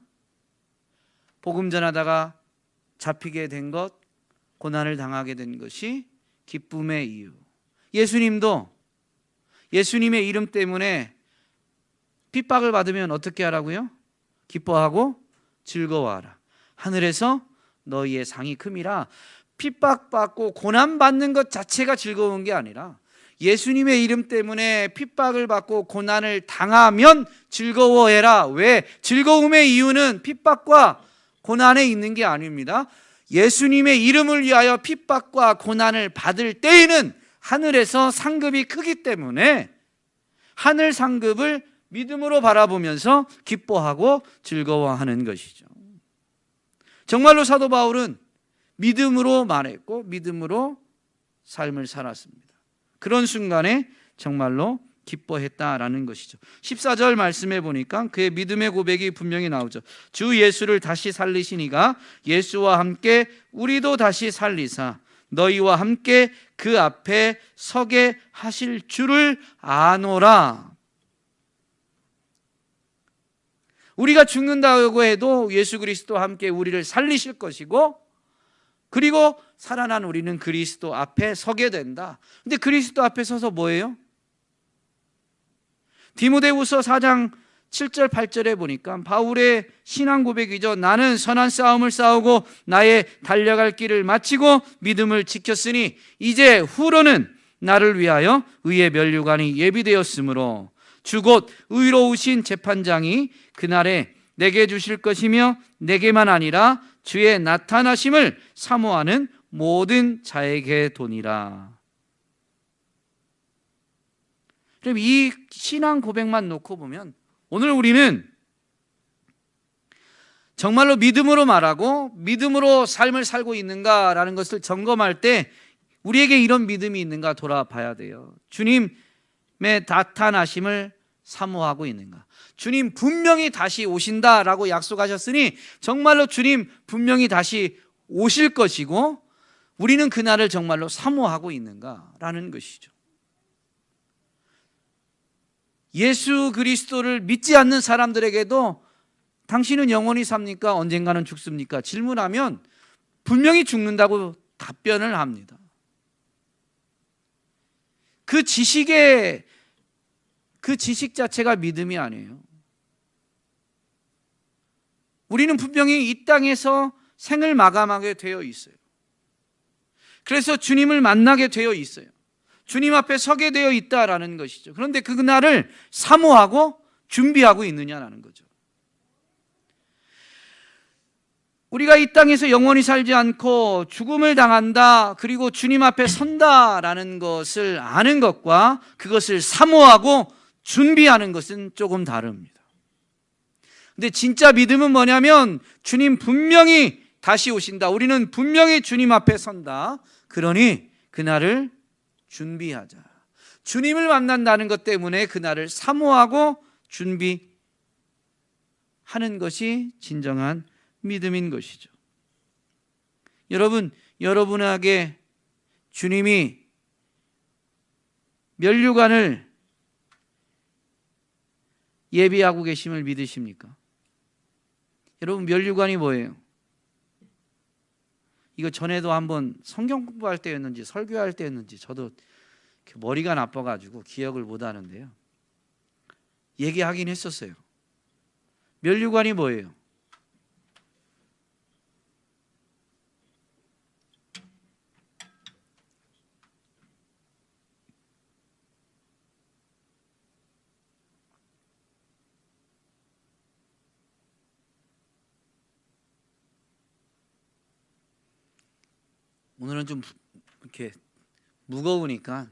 복음 전하다가 잡히게 된 것, 고난을 당하게 된 것이 기쁨의 이유. 예수님도 예수님의 이름 때문에 핍박을 받으면 어떻게 하라고요? 기뻐하고 즐거워하라. 하늘에서 너희의 상이 큼이라. 핍박받고 고난받는 것 자체가 즐거운 게 아니라 예수님의 이름 때문에 핍박을 받고 고난을 당하면 즐거워해라. 왜? 즐거움의 이유는 핍박과 고난에 있는 게 아닙니다. 예수님의 이름을 위하여 핍박과 고난을 받을 때에는 하늘에서 상급이 크기 때문에 하늘 상급을 믿음으로 바라보면서 기뻐하고 즐거워하는 것이죠. 정말로 사도 바울은 믿음으로 말했고 믿음으로 삶을 살았습니다. 그런 순간에 정말로 기뻐했다라는 것이죠. 14절 말씀해 보니까 그의 믿음의 고백이 분명히 나오죠. 주 예수를 다시 살리시니가 예수와 함께 우리도 다시 살리사 너희와 함께 그 앞에 서게 하실 줄을 아노라. 우리가 죽는다고 해도 예수 그리스도와 함께 우리를 살리실 것이고, 그리고 살아난 우리는 그리스도 앞에 서게 된다. 근데 그리스도 앞에 서서 뭐예요? 디모데후서 4장 7절 8절에 보니까 바울의 신앙 고백이죠. 나는 선한 싸움을 싸우고 나의 달려갈 길을 마치고 믿음을 지켰으니 이제 후로는 나를 위하여 의의 면류관이 예비되었으므로 주 곧 의로우신 재판장이 그날에 내게 주실 것이며 내게만 아니라 주의 나타나심을 사모하는 모든 자에게 도니라. 그럼 이 신앙 고백만 놓고 보면 오늘 우리는 정말로 믿음으로 말하고 믿음으로 삶을 살고 있는가라는 것을 점검할 때 우리에게 이런 믿음이 있는가 돌아봐야 돼요. 주님, 나타나심을 사모하고 있는가? 주님 분명히 다시 오신다라고 약속하셨으니 정말로 주님 분명히 다시 오실 것이고 우리는 그날을 정말로 사모하고 있는가라는 것이죠. 예수 그리스도를 믿지 않는 사람들에게도 당신은 영원히 삽니까? 언젠가는 죽습니까? 질문하면 분명히 죽는다고 답변을 합니다. 그 지식 자체가 믿음이 아니에요. 우리는 분명히 이 땅에서 생을 마감하게 되어 있어요. 그래서 주님을 만나게 되어 있어요. 주님 앞에 서게 되어 있다라는 것이죠. 그런데 그날을 사모하고 준비하고 있느냐라는 거죠. 우리가 이 땅에서 영원히 살지 않고 죽음을 당한다, 그리고 주님 앞에 선다라는 것을 아는 것과 그것을 사모하고 준비하는 것은 조금 다릅니다. 근데 진짜 믿음은 뭐냐면 주님 분명히 다시 오신다. 우리는 분명히 주님 앞에 선다. 그러니 그날을 준비하자. 주님을 만난다는 것 때문에 그날을 사모하고 준비하는 것이 진정한 믿음인 것이죠. 여러분에게 주님이 면류관을 예비하고 계심을 믿으십니까? 여러분, 면류관이 뭐예요? 이거 전에도 한번 성경 공부할 때였는지 설교할 때였는지 저도 머리가 나빠가지고 기억을 못 하는데요, 얘기하긴 했었어요. 면류관이 뭐예요? 오늘은 좀 이렇게 무거우니까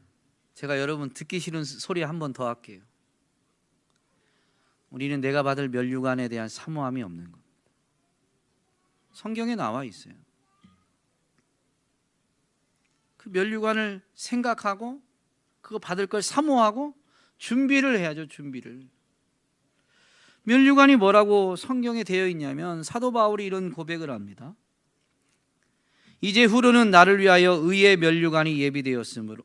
제가 여러분 듣기 싫은 소리 한 번 더 할게요. 우리는 내가 받을 면류관에 대한 사모함이 없는 것. 성경에 나와 있어요. 그 면류관을 생각하고 그거 받을 걸 사모하고 준비를 해야죠. 준비를. 면류관이 뭐라고 성경에 되어 있냐면 사도 바울이 이런 고백을 합니다. 이제 후로는 나를 위하여 의의 면류관이 예비되었으므로,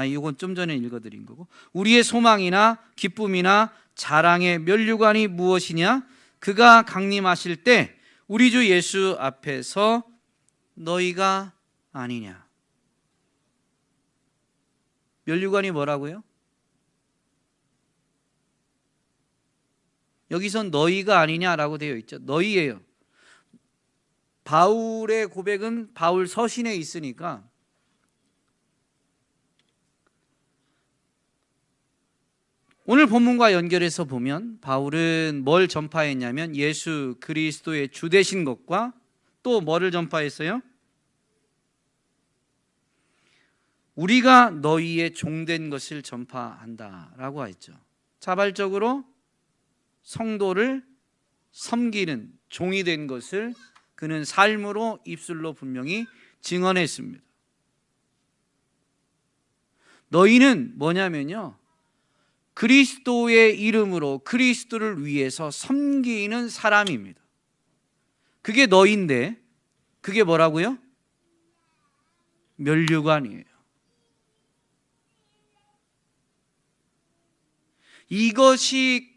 이건 좀 전에 읽어드린 거고, 우리의 소망이나 기쁨이나 자랑의 면류관이 무엇이냐? 그가 강림하실 때 우리 주 예수 앞에서 너희가 아니냐. 면류관이 뭐라고요? 여기선 너희가 아니냐라고 되어 있죠. 너희예요. 바울의 고백은 바울 서신에 있으니까 오늘 본문과 연결해서 보면 바울은 뭘 전파했냐면 예수 그리스도의 주 되신 것과 또 뭐를 전파했어요? 우리가 너희의 종된 것을 전파한다라고 했죠. 자발적으로 성도를 섬기는 종이 된 것을 그는 삶으로 입술로 분명히 증언했습니다. 너희는 뭐냐면요, 그리스도의 이름으로 그리스도를 위해서 섬기는 사람입니다. 그게 너희인데 그게 뭐라고요? 면류관이에요. 이것이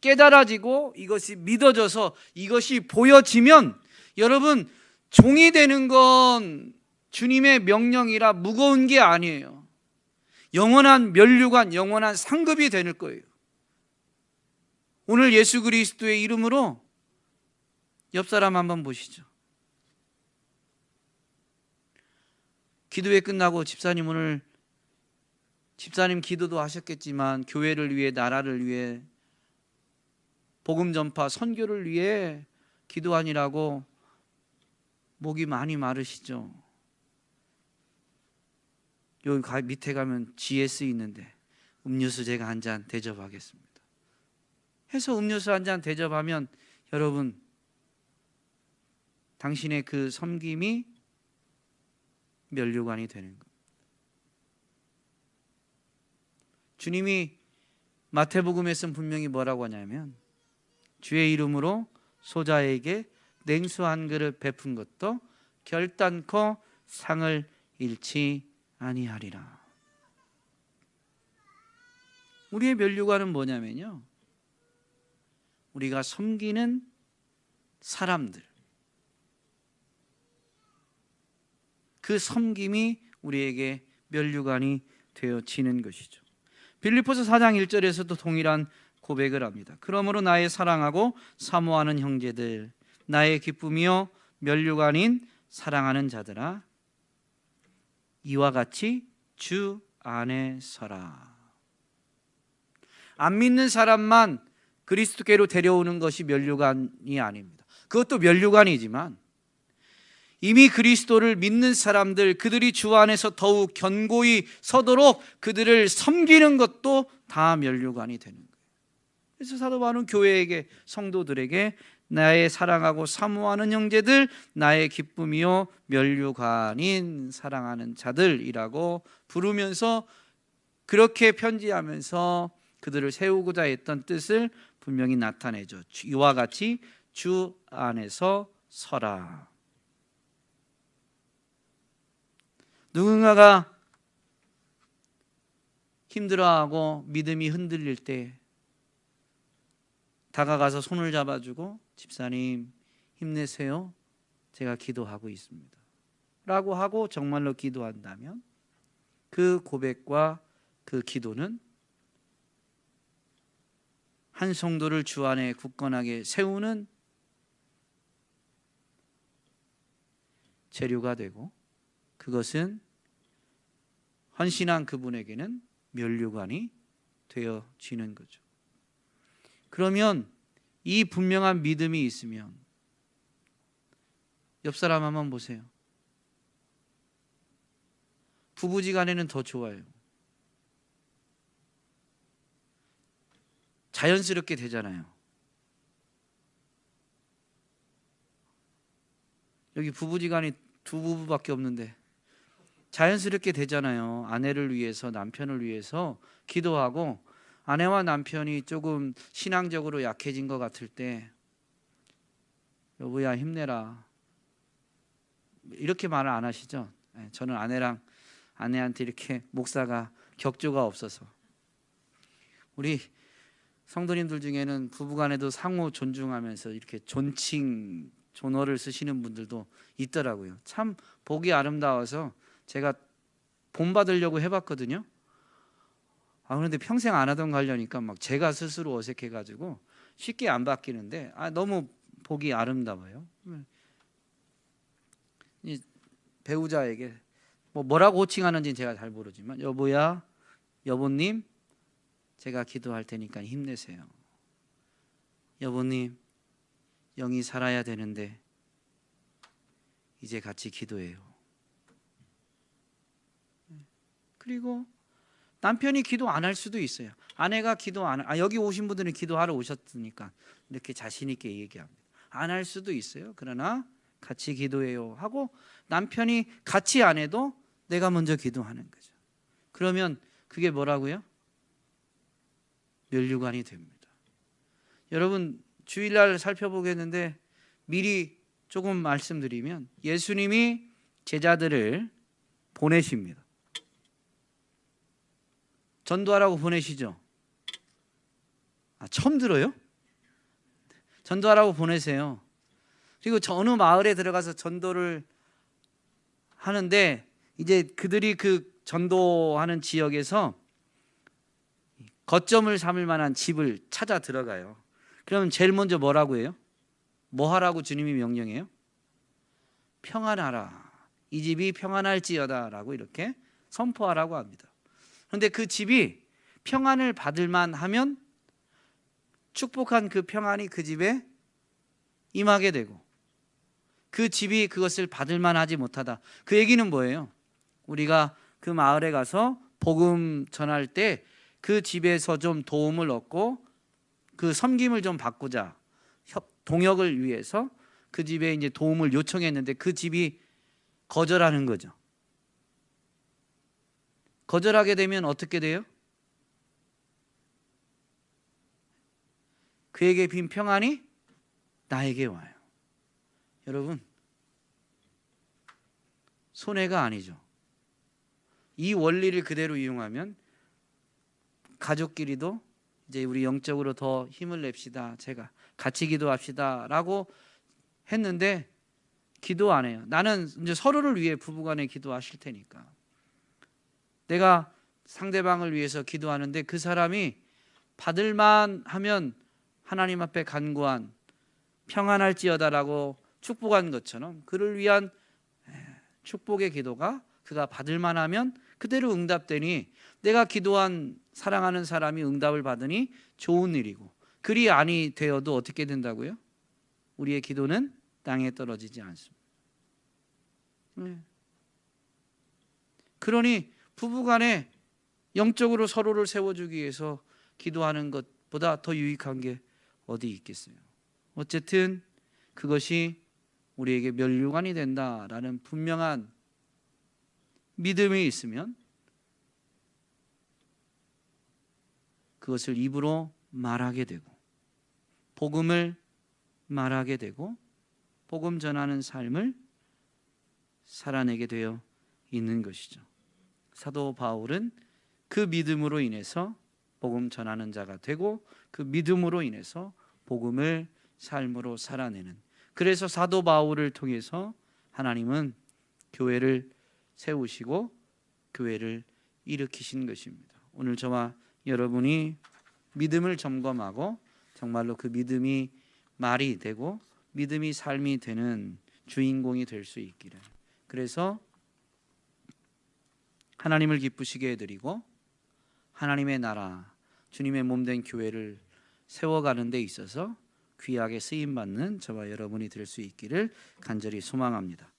깨달아지고 이것이 믿어져서 이것이 보여지면 여러분, 종이 되는 건 주님의 명령이라 무거운 게 아니에요. 영원한 면류관, 영원한 상급이 될 거예요. 오늘 예수 그리스도의 이름으로 옆 사람 한번 보시죠. 기도회 끝나고 집사님 오늘 집사님 기도도 하셨겠지만 교회를 위해, 나라를 위해, 복음 전파, 선교를 위해 기도하니라고 목이 많이 마르시죠. 여기 밑에 가면 GS 있는데 음료수 제가 한 잔 대접하겠습니다 해서 음료수 한 잔 대접하면 여러분, 당신의 그 섬김이 면류관이 되는 겁니다. 주님이 마태복음에서는 분명히 뭐라고 하냐면 주의 이름으로 소자에게 냉수 한 그릇 베푼 것도 결단코 상을 잃지 아니하리라. 우리의 면류관은 뭐냐면요, 우리가 섬기는 사람들, 그 섬김이 우리에게 면류관이 되어지는 것이죠. 빌립보서 4장 1절에서도 동일한 고백을 합니다. 그러므로 나의 사랑하고 사모하는 형제들, 나의 기쁨이요 면류관인 사랑하는 자들아, 이와 같이 주 안에 서라. 안 믿는 사람만 그리스도께로 데려오는 것이 면류관이 아닙니다. 그것도 면류관이지만 이미 그리스도를 믿는 사람들, 그들이 주 안에서 더욱 견고히 서도록 그들을 섬기는 것도 다 면류관이 되는 거예요. 그래서 사도 바울은 교회에게, 성도들에게 나의 사랑하고 사모하는 형제들, 나의 기쁨이요 면류관인 사랑하는 자들이라고 부르면서, 그렇게 편지하면서 그들을 세우고자 했던 뜻을 분명히 나타내죠. 이와 같이 주 안에서 서라. 누군가가 힘들어하고 믿음이 흔들릴 때 다가가서 손을 잡아주고, 집사님 힘내세요, 제가 기도하고 있습니다 라고 하고 정말로 기도한다면 그 고백과 그 기도는 한 성도를 주 안에 굳건하게 세우는 재료가 되고, 그것은 헌신한 그분에게는 면류관이 되어지는 거죠. 그러면 이 분명한 믿음이 있으면 옆 사람 한번 보세요. 부부지간에는 더 좋아요. 자연스럽게 되잖아요. 여기 부부지간이 두 부부밖에 없는데 자연스럽게 되잖아요. 아내를 위해서, 남편을 위해서 기도하고, 아내와 남편이 조금 신앙적으로 약해진 것 같을 때 여보야 힘내라 이렇게 말을 안 하시죠? 저는 아내한테 이렇게 목사가 격조가 없어서. 우리 성도님들 중에는 부부간에도 상호 존중하면서 이렇게 존칭, 존어를 쓰시는 분들도 있더라고요. 참 보기 아름다워서 제가 본받으려고 해봤거든요. 그런데 평생 안 하던 거 하려니까 막 제가 스스로 어색해가지고 쉽게 안 바뀌는데, 너무 보기 아름다워요. 이 배우자에게 뭐라고 호칭하는지는 제가 잘 모르지만, 여보야, 여보님, 제가 기도할 테니까 힘내세요. 여보님, 영이 살아야 되는데 이제 같이 기도해요. 그리고 남편이 기도 안 할 수도 있어요. 아내가 기도 안, 여기 오신 분들은 기도하러 오셨으니까 이렇게 자신 있게 얘기합니다. 안 할 수도 있어요. 그러나 같이 기도해요 하고, 남편이 같이 안 해도 내가 먼저 기도하는 거죠. 그러면 그게 뭐라고요? 면류관이 됩니다. 여러분, 주일날 살펴보겠는데 미리 조금 말씀드리면, 예수님이 제자들을 보내십니다. 전도하라고 보내시죠? 처음 들어요? 전도하라고 보내세요. 그리고 어느 마을에 들어가서 전도를 하는데, 이제 그들이 그 전도하는 지역에서 거점을 삼을 만한 집을 찾아 들어가요. 그러면 제일 먼저 뭐라고 해요? 뭐 하라고 주님이 명령해요? 평안하라, 이 집이 평안할지어다 라고 이렇게 선포하라고 합니다. 그런데 그 집이 평안을 받을 만하면 축복한 그 평안이 그 집에 임하게 되고, 그 집이 그것을 받을 만하지 못하다, 그 얘기는 뭐예요? 우리가 그 마을에 가서 복음 전할 때 그 집에서 좀 도움을 얻고 그 섬김을 좀 받고자 동역을 위해서 그 집에 이제 도움을 요청했는데 그 집이 거절하는 거죠. 거절하게 되면 어떻게 돼요? 그에게 빈 평안이 나에게 와요. 여러분, 손해가 아니죠. 이 원리를 그대로 이용하면 가족끼리도 이제 우리 영적으로 더 힘을 냅시다, 제가 같이 기도합시다라고 했는데 기도 안 해요. 나는 이제 서로를 위해 부부간에 기도하실 테니까 내가 상대방을 위해서 기도하는데 그 사람이 받을만 하면 하나님 앞에 간구한 평안할지어다라고 축복한 것처럼 그를 위한 축복의 기도가 그가 받을만 하면 그대로 응답되니 내가 기도한 사랑하는 사람이 응답을 받으니 좋은 일이고, 그리 아니 되어도 어떻게 된다고요? 우리의 기도는 땅에 떨어지지 않습니다. 그러니 부부간에 영적으로 서로를 세워주기 위해서 기도하는 것보다 더 유익한 게 어디 있겠어요? 어쨌든 그것이 우리에게 면류관이 된다라는 분명한 믿음이 있으면 그것을 입으로 말하게 되고 복음을 말하게 되고 복음 전하는 삶을 살아내게 되어 있는 것이죠. 사도 바울은 그 믿음으로 인해서 복음 전하는 자가 되고 그 믿음으로 인해서 복음을 삶으로 살아내는, 그래서 사도 바울을 통해서 하나님은 교회를 세우시고 교회를 일으키신 것입니다. 오늘 저와 여러분이 믿음을 점검하고 정말로 그 믿음이 말이 되고 믿음이 삶이 되는 주인공이 될 수 있기를, 그래서 하나님을 기쁘시게 해드리고 하나님의 나라, 주님의 몸된 교회를 세워가는 데 있어서 귀하게 쓰임받는 저와 여러분이 될 수 있기를 간절히 소망합니다.